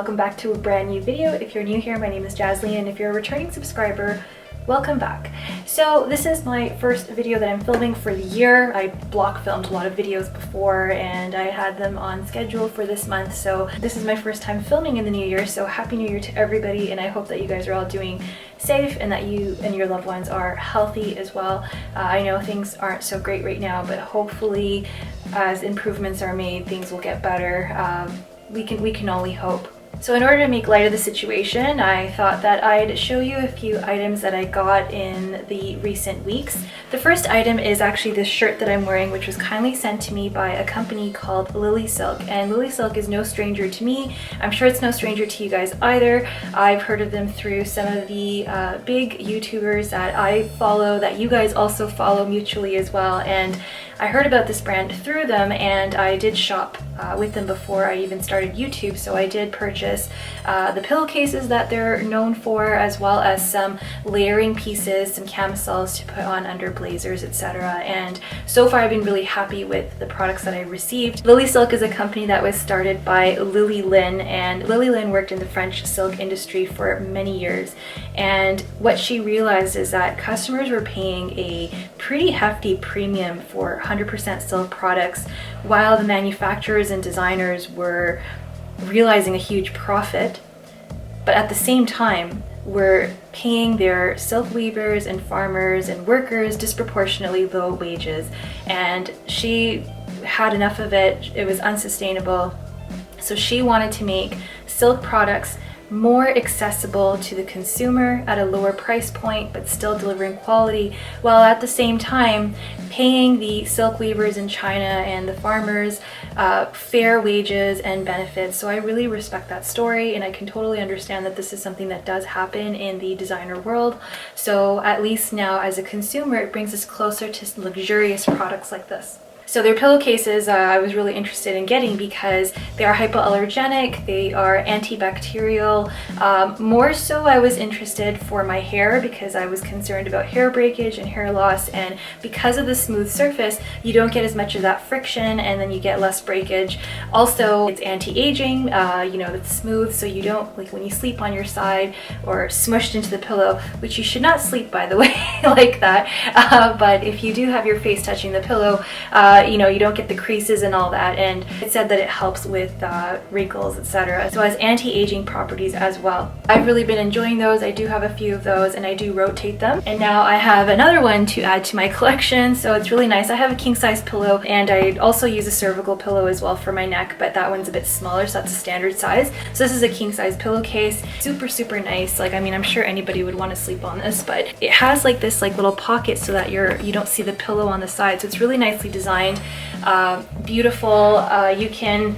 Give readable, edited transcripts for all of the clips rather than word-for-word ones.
welcome back to a brand new video. If you're new here, my name is Jasleen, and if you're a returning subscriber, welcome back. So this is my first video that I'm filming for the year. I block filmed a lot of videos before and I had them on schedule for this month, so this is my first time filming in the new year. So happy new year to everybody, and I hope that you guys are all doing safe and that you and your loved ones are healthy as well. I know things aren't so great right now, but hopefully as improvements are made, things will get better. We can only hope. So in order to make light of the situation, I thought that I'd show you a few items that I got in the recent weeks. The first item is actually this shirt that I'm wearing, which was kindly sent to me by a company called LilySilk. And LilySilk is no stranger to me. I'm sure it's no stranger to you guys either. I've heard of them through some of the big YouTubers that I follow, that you guys also follow mutually as well. And I heard about this brand through them, and I did shop with them before I even started YouTube. So I did purchase the pillowcases that they're known for, as well as some layering pieces, some camisoles to put on under blazers, etc. And so far I've been really happy with the products that I received. LilySilk is a company that was started by Lily Lin, and Lily Lin worked in the French silk industry for many years. And what she realized is that customers were paying a pretty hefty premium for 100% silk products, while the manufacturers and designers were realizing a huge profit, but at the same time were paying their silk weavers and farmers and workers disproportionately low wages. And she had enough of it. It was unsustainable. So she wanted to make silk products more accessible to the consumer at a lower price point, but still delivering quality, while at the same time paying the silk weavers in China and the farmers fair wages and benefits. So I really respect that story, and I can totally understand that this is something that does happen in the designer world. So at least now as a consumer, it brings us closer to luxurious products like this. So their pillowcases I was really interested in getting because they are hypoallergenic, they are antibacterial. More so I was interested for my hair because I was concerned about hair breakage and hair loss, and because of the smooth surface you don't get as much of that friction and then you get less breakage. Also it's anti-aging, you know, it's smooth, so you don't, like when you sleep on your side or smushed into the pillow, which you should not sleep by the way like that, but if you do have your face touching the pillow, you know, you don't get the creases and all that. And it said that it helps with wrinkles, etc. So it has anti-aging properties as well. I've really been enjoying those. I do have a few of those and I do rotate them. And now I have another one to add to my collection, so it's really nice. I have a king size pillow, and I also use a cervical pillow as well for my neck, but that one's a bit smaller, so that's a standard size. So this is a king size pillowcase. Super nice. Like, I mean, I'm sure anybody would want to sleep on this, but it has like this like little pocket so that you don't see the pillow on the side. So it's really nicely designed. Beautiful. You can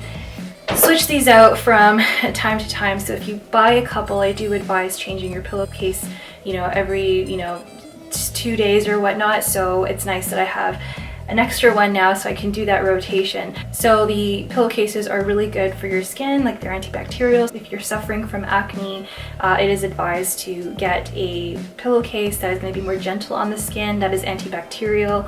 switch these out from time to time. So if you buy a couple, I do advise changing your pillowcase, you know, every, you know, 2 days or whatnot. So it's nice that I have an extra one now so I can do that rotation. So the pillowcases are really good for your skin, like they're antibacterial. If you're suffering from acne, it is advised to get a pillowcase that is going to be more gentle on the skin, that is antibacterial.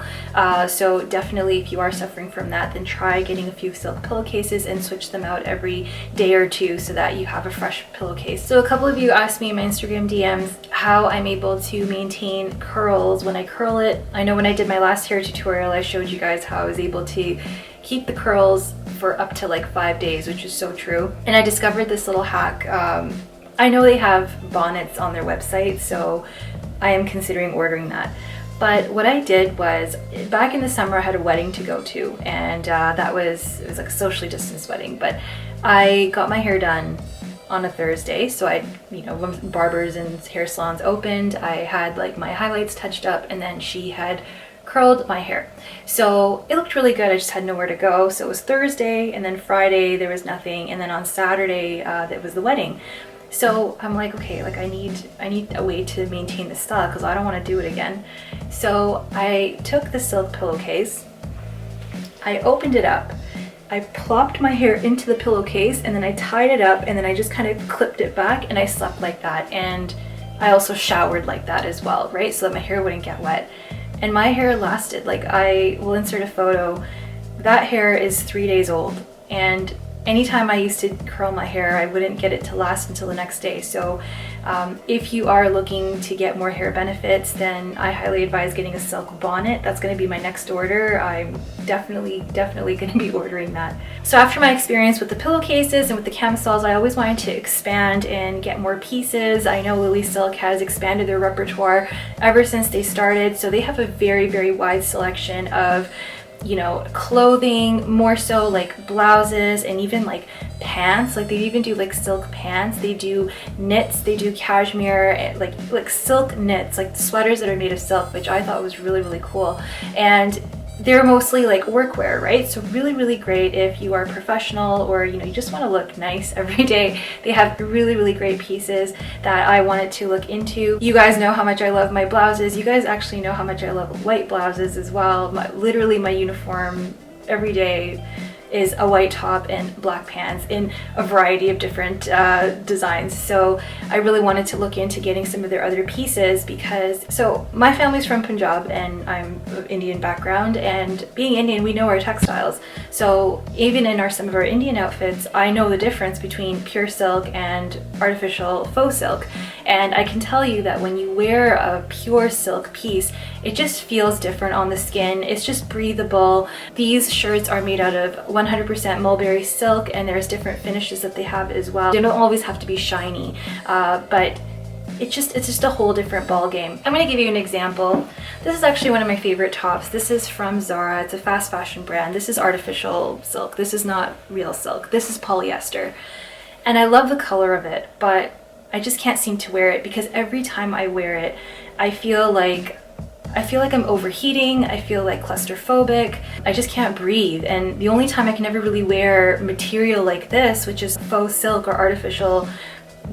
So definitely if you are suffering from that, then try getting a few silk pillowcases and switch them out every day or two so that you have a fresh pillowcase. So a couple of you asked me in my Instagram DMs how I'm able to maintain curls when I curl it. I know when I did my last hair tutorial, I showed you guys how I was able to keep the curls for up to like 5 days, which is so true. And I discovered this little hack. I know they have bonnets on their website, so I am considering ordering that. But what I did was, back in the summer I had a wedding to go to, and it was like a socially distanced wedding, but I got my hair done on a Thursday. So you know, when barbers and hair salons opened, I had like my highlights touched up, and then she had curled my hair. So it looked really good. I just had nowhere to go. So it was Thursday, and then Friday there was nothing, and then on Saturday it was the wedding. So I'm like, okay, like I need a way to maintain this style because I don't want to do it again. So I took the silk pillowcase, I opened it up, I plopped my hair into the pillowcase, and then I tied it up, and then I just kind of clipped it back, and I slept like that. And I also showered like that as well, right? So that my hair wouldn't get wet. And my hair lasted, like, I will insert a photo. That hair is 3 days old, and anytime I used to curl my hair, I wouldn't get it to last until the next day. So if you are looking to get more hair benefits, then I highly advise getting a silk bonnet. That's going to be my next order. I'm definitely going to be ordering that. So after my experience with the pillowcases and with the camisoles, I always wanted to expand and get more pieces. I know LilySilk has expanded their repertoire ever since they started, so they have a very wide selection of, you know, clothing, more so like blouses and even like pants. Like they even do like silk pants, they do knits, they do cashmere, like silk knits, like sweaters that are made of silk, which I thought was really cool. And they're mostly like workwear, right? So really great if you are professional or, you know, you just want to look nice every day. They have really great pieces that I wanted to look into. You guys know how much I love my blouses. You guys actually know how much I love white blouses as well. Literally my uniform every day is a white top and black pants in a variety of different designs. So I really wanted to look into getting some of their other pieces because, so my family's from Punjab and I'm of Indian background, and being Indian, we know our textiles. So even in some of our Indian outfits, I know the difference between pure silk and artificial faux silk. And I can tell you that when you wear a pure silk piece, it just feels different on the skin. It's just breathable. These shirts are made out of 100% mulberry silk, and there's different finishes that they have as well. They don't always have to be shiny, but it's just a whole different ball game. I'm going to give you an example. This is actually one of my favorite tops. This is from Zara. It's a fast fashion brand. This is artificial silk. This is not real silk. This is polyester. And I love the color of it, but I just can't seem to wear it because every time I wear it, I feel like I'm overheating. I feel like claustrophobic. I just can't breathe. And the only time I can ever really wear material like this, which is faux silk or artificial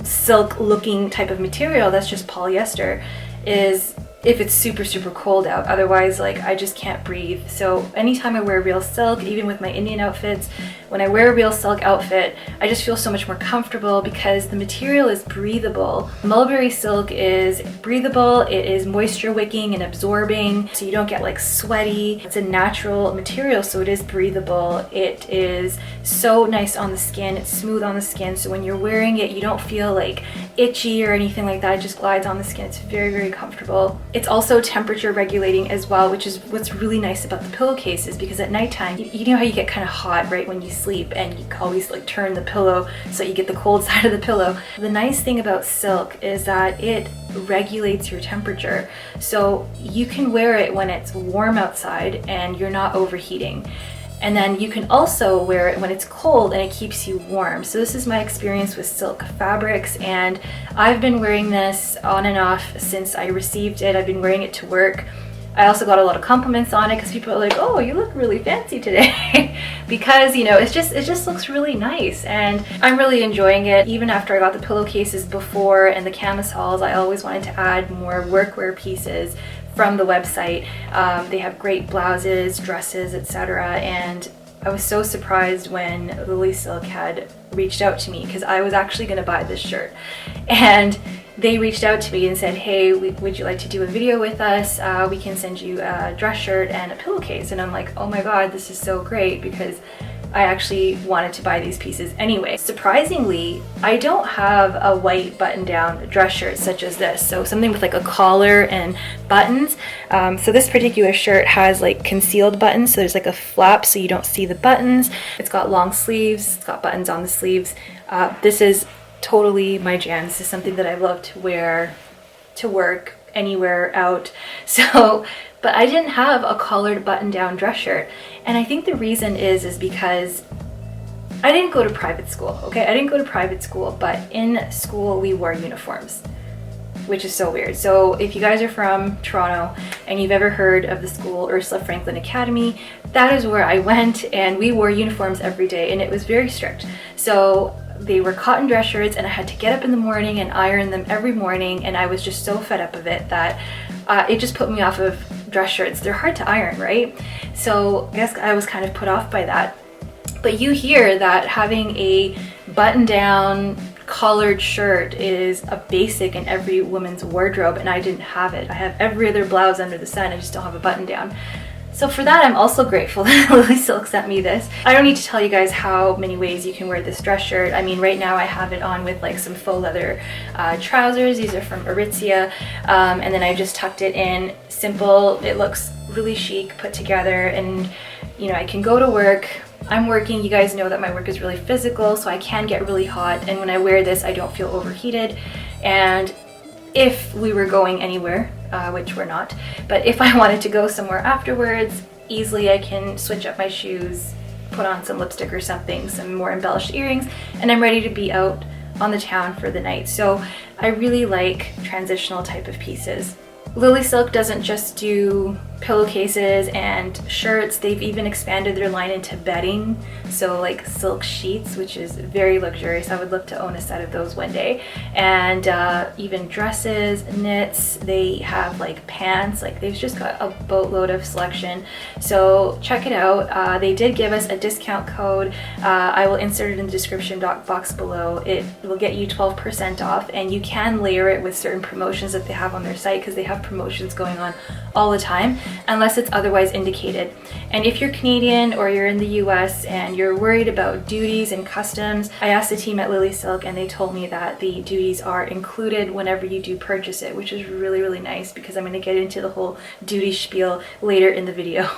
silk looking type of material that's just polyester, is if it's super cold out. Otherwise, like, I just can't breathe. So anytime I wear real silk, even with my Indian outfits, when I wear a real silk outfit, I just feel so much more comfortable because the material is breathable. Mulberry silk is breathable, it is moisture wicking and absorbing, so you don't get like sweaty. It's a natural material, so it is breathable. It is so nice on the skin, it's smooth on the skin, so when you're wearing it, you don't feel like itchy or anything like that. It just glides on the skin. It's very comfortable. It's also temperature regulating as well, which is what's really nice about the pillowcases, because at nighttime, you know how you get kind of hot right when you sleep and you always like turn the pillow so you get the cold side of the pillow. The nice thing about silk is that it regulates your temperature. So you can wear it when it's warm outside and you're not overheating. And then you can also wear it when it's cold and it keeps you warm. So this is my experience with silk fabrics, and I've been wearing this on and off since I received it. I've been wearing it to work. I also got a lot of compliments on it because people are like, oh, you look really fancy today. Because, you know, it just looks really nice, and I'm really enjoying it. Even after I got the pillowcases before and the camisoles, I always wanted to add more workwear pieces from the website. They have great blouses, dresses, etc. And I was so surprised when LilySilk had reached out to me because I was actually going to buy this shirt. And they reached out to me and said, hey, would you like to do a video with us? We can send you a dress shirt and a pillowcase. And I'm like, oh my god, this is so great, because I actually wanted to buy these pieces anyway. Surprisingly, I don't have a white button-down dress shirt such as this, so something with like a collar and buttons. So this particular shirt has like concealed buttons, so there's like a flap so you don't see the buttons. It's got long sleeves, it's got buttons on the sleeves. This is totally my jam. This is something that I love to wear to work, anywhere, out. So, but I didn't have a collared button-down dress shirt. And I think the reason is because I didn't go to private school, okay? I didn't go to private school, but in school we wore uniforms, which is so weird. So if you guys are from Toronto and you've ever heard of the school Ursula Franklin Academy, that is where I went, and we wore uniforms every day, and it was very strict. So they were cotton dress shirts, and I had to get up in the morning and iron them every morning, and I was just so fed up of it that it just put me off of dress shirts. They're hard to iron, right? So I guess I was kind of put off by that. But you hear that having a button-down collared shirt is a basic in every woman's wardrobe, and I didn't have it. I have every other blouse under the sun, I just don't have a button-down. So for that, I'm also grateful that LilySilk sent me this. I don't need to tell you guys how many ways you can wear this dress shirt. I mean, right now I have it on with like some faux leather trousers. These are from Aritzia. And then I just tucked it in. Simple. It looks really chic, put together, and you know, I can go to work. I'm working. You guys know that my work is really physical, so I can get really hot. And when I wear this, I don't feel overheated. And if we were going anywhere, which we're not, but if I wanted to go somewhere afterwards, easily I can switch up my shoes, put on some lipstick or something, some more embellished earrings, and I'm ready to be out on the town for the night. So I really like transitional type of pieces. LilySilk doesn't just do pillowcases and shirts, they've even expanded their line into bedding, so like silk sheets, which is very luxurious. I would love to own a set of those one day. And even dresses, knits, they have like pants, like they've just got a boatload of selection. So check it out. They did give us a discount code. I will insert it in the description box below. It will get you 12% off, and you can layer it with certain promotions that they have on their site, because they have promotions going on all the time unless it's otherwise indicated. And if you're Canadian or you're in the US and you're worried about duties and customs, I asked the team at LilySilk and they told me that the duties are included whenever you do purchase it, which is really, really nice, because I'm going to get into the whole duty spiel later in the video.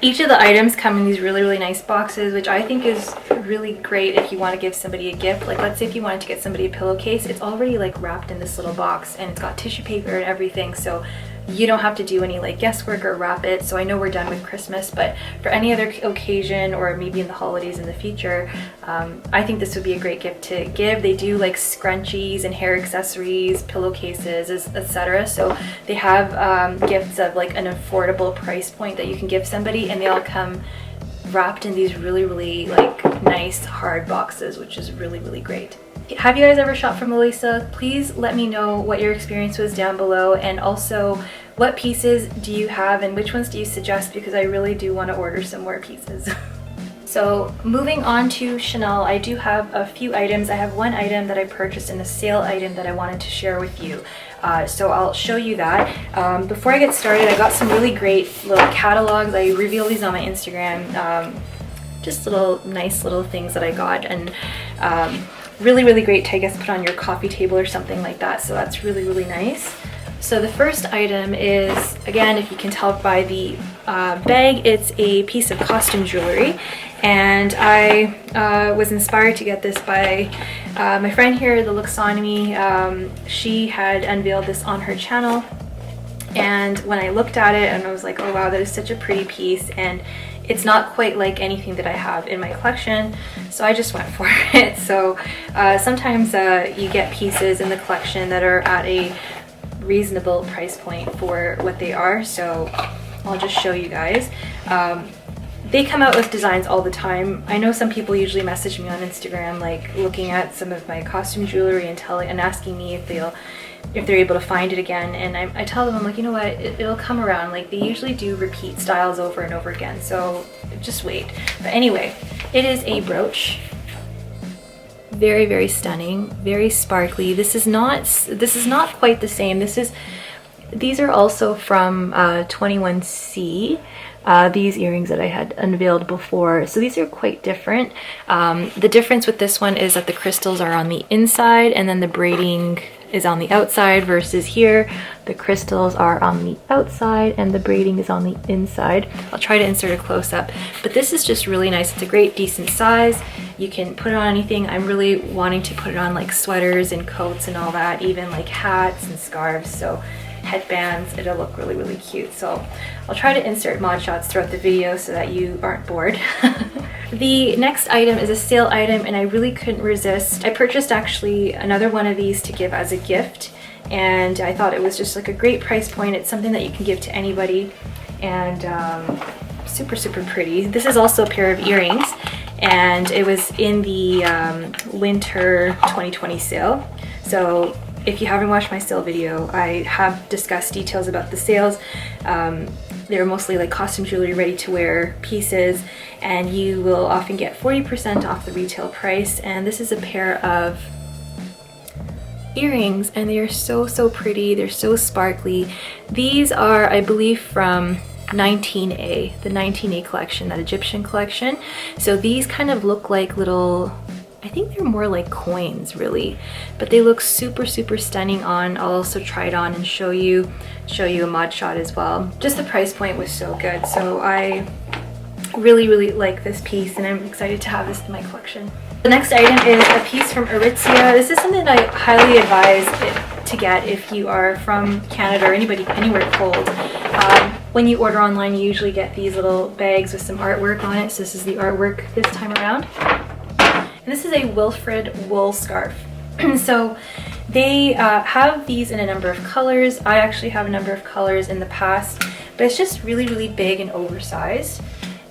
Each of the items come in these really, really nice boxes, which I think is really great if you want to give somebody a gift. Like, let's say if you wanted to get somebody a pillowcase, it's already like wrapped in this little box and it's got tissue paper and everything, so you don't have to do any like guesswork or wrap it. So I know we're done with Christmas, but for any other occasion or maybe in the holidays in the future, I think this would be a great gift to give. They do like scrunchies and hair accessories, pillowcases, etc. So they have gifts of like an affordable price point that you can give somebody, and they all come wrapped in these really, really like nice hard boxes, which is really, really great. Have you guys ever shopped from LilySilk? Please let me know what your experience was down below, and also what pieces do you have and which ones do you suggest, because I really do want to order some more pieces. So moving on to Chanel, I do have a few items. I have one item that I purchased in a sale item that I wanted to share with you. So I'll show you that. Before I get started, I got some really great little catalogs. I reveal these on my Instagram. Just little nice little things that I got, and really, really great to, I guess, put on your coffee table or something like that. So that's really, really nice. So the first item is, again, if you can tell by the bag, it's a piece of costume jewelry. And I was inspired to get this by my friend here, the Luxonomy. She had unveiled this on her channel. And when I looked at it, and I was like, oh wow, that is such a pretty piece. And it's not quite like anything that I have in my collection, so I just went for it. So sometimes you get pieces in the collection that are at a reasonable price point for what they are, so I'll just show you guys. They come out with designs all the time. I know some people usually message me on Instagram, like looking at some of my costume jewelry and asking me if they're able to find it again, and I tell them, I'm like, you know what, it'll come around. Like, they usually do repeat styles over and over again, so just wait. But anyway, it is a brooch. Very, very stunning, very sparkly. This is not quite the same. These are also from 21C. These earrings that I had unveiled before. So these are quite different. The difference with this one is that the crystals are on the inside and then the braiding is on the outside, versus here the crystals are on the outside and the braiding is on the inside. I'll try to insert a close-up, but this is just really nice. It's a great decent size. You can put it on anything. I'm really wanting to put it on like sweaters and coats and all that, even like hats and scarves, so headbands. It'll look really, really cute. So I'll try to insert mod shots throughout the video so that you aren't bored. The next item is a sale item, and I really couldn't resist. I purchased actually another one of these to give as a gift, and I thought it was just like a great price point. It's something that you can give to anybody, and super, super pretty. This is also a pair of earrings, and it was in the winter 2020 sale. So if you haven't watched my sale video, I have discussed details about the sales. They're mostly like costume jewelry, ready to wear pieces, and you will often get 40% off the retail price. And this is a pair of earrings, and they are so, so pretty. They're so sparkly. These are, I believe, from 19A, the 19A collection, that Egyptian collection. So these kind of look like little, I think they're more like coins really, but they look super, super stunning on. I'll also try it on and show you a mod shot as well. Just the price point was so good. So I really, really like this piece and I'm excited to have this in my collection. The next item is a piece from Aritzia. This is something that I highly advise to get if you are from Canada or anywhere cold. When you order online, you usually get these little bags with some artwork on it. So this is the artwork this time around. And this is a Wilfred wool scarf. So they have these in a number of colors. I actually have a number of colors in the past, but it's just really, really big and oversized.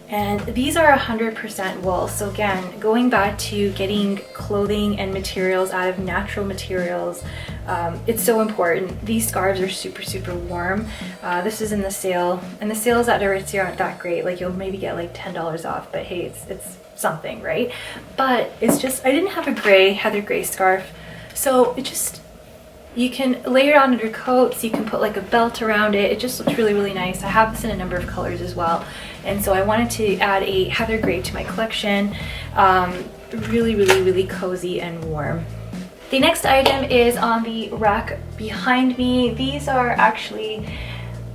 And these are 100% wool. So again, going back to getting clothing and materials out of natural materials, it's so important. These scarves are super, super warm. This is in the sale, and the sales at Aritzia aren't that great. Like you'll maybe get like $10 off, but hey, it's something, right? But it's just, I didn't have a heather gray scarf. So it just, you can layer it on under coats, you can put like a belt around it. It just looks really, really nice. I have this in a number of colors as well. And so I wanted to add a heather gray to my collection. Really, really, really cozy and warm. The next item is on the rack behind me. These are actually,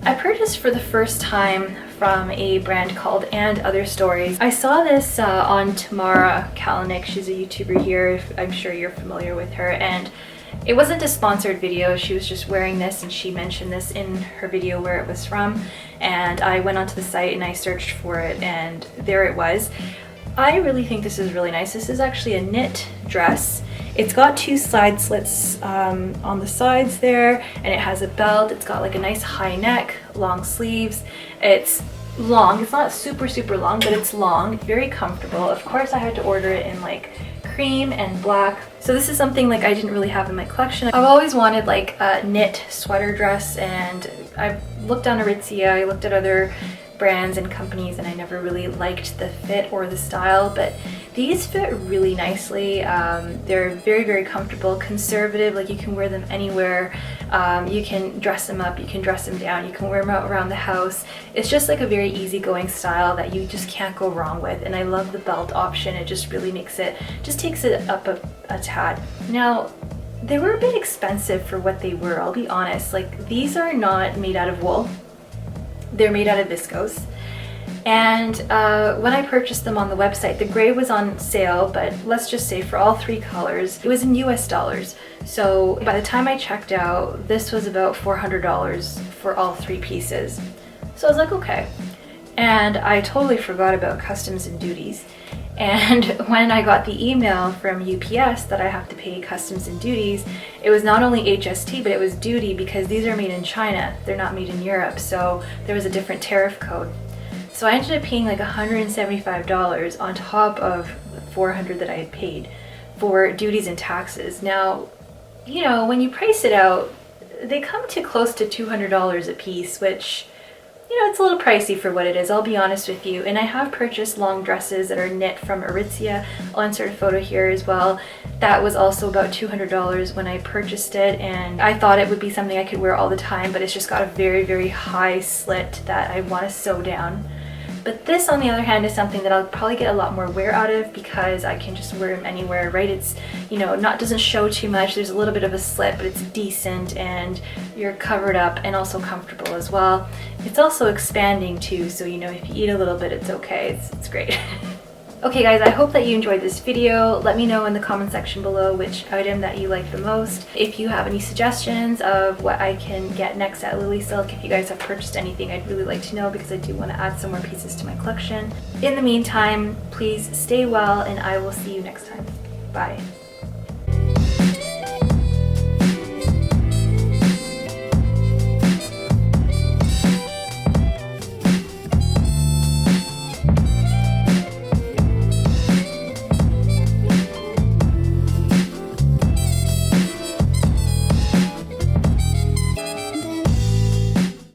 I purchased for the first time from a brand called And Other Stories. I saw this on Tamara Kalanick. She's a YouTuber here. I'm sure you're familiar with her. And it wasn't a sponsored video. She was just wearing this and she mentioned this in her video where it was from. And I went onto the site and I searched for it and there it was. I really think this is really nice. This is actually a knit dress. It's got two side slits on the sides there and it has a belt. It's got like a nice high neck, long sleeves. It's long. It's not super, super long, but it's long, very comfortable. Of course, I had to order it in like cream and black. So this is something like I didn't really have in my collection. I've always wanted like a knit sweater dress and I've looked on Aritzia, I looked at other brands and companies and I never really liked the fit or the style, but these fit really nicely. They're very, very comfortable, conservative, like you can wear them anywhere. You can dress them up, you can dress them down, you can wear them out around the house. It's just like a very easygoing style that you just can't go wrong with, and I love the belt option. It just really makes it, just takes it up a tad. Now, they were a bit expensive for what they were, I'll be honest. Like, these are not made out of wool. They're made out of viscose. And when I purchased them on the website, the gray was on sale, but let's just say for all three colors, it was in US dollars. So by the time I checked out, this was about $400 for all three pieces. So I was like, okay. And I totally forgot about customs and duties. And when I got the email from UPS that I have to pay customs and duties, it was not only HST, but it was duty because these are made in China. They're not made in Europe. So there was a different tariff code. So I ended up paying like $175 on top of the $400 that I had paid for duties and taxes. Now, you know, when you price it out, they come to close to $200 a piece, which, you know, it's a little pricey for what it is, I'll be honest with you. And I have purchased long dresses that are knit from Aritzia. I'll insert a photo here as well. That was also about $200 when I purchased it, and I thought it would be something I could wear all the time, but it's just got a very, very high slit that I want to sew down. But this, on the other hand, is something that I'll probably get a lot more wear out of because I can just wear them anywhere, right? It's, you know, doesn't show too much. There's a little bit of a slit, but it's decent and you're covered up and also comfortable as well. It's also expanding too, so you know, if you eat a little bit, it's okay. It's great. Okay guys, I hope that you enjoyed this video. Let me know in the comment section below which item that you like the most. If you have any suggestions of what I can get next at LilySilk, if you guys have purchased anything, I'd really like to know because I do want to add some more pieces to my collection. In the meantime, please stay well and I will see you next time. Bye.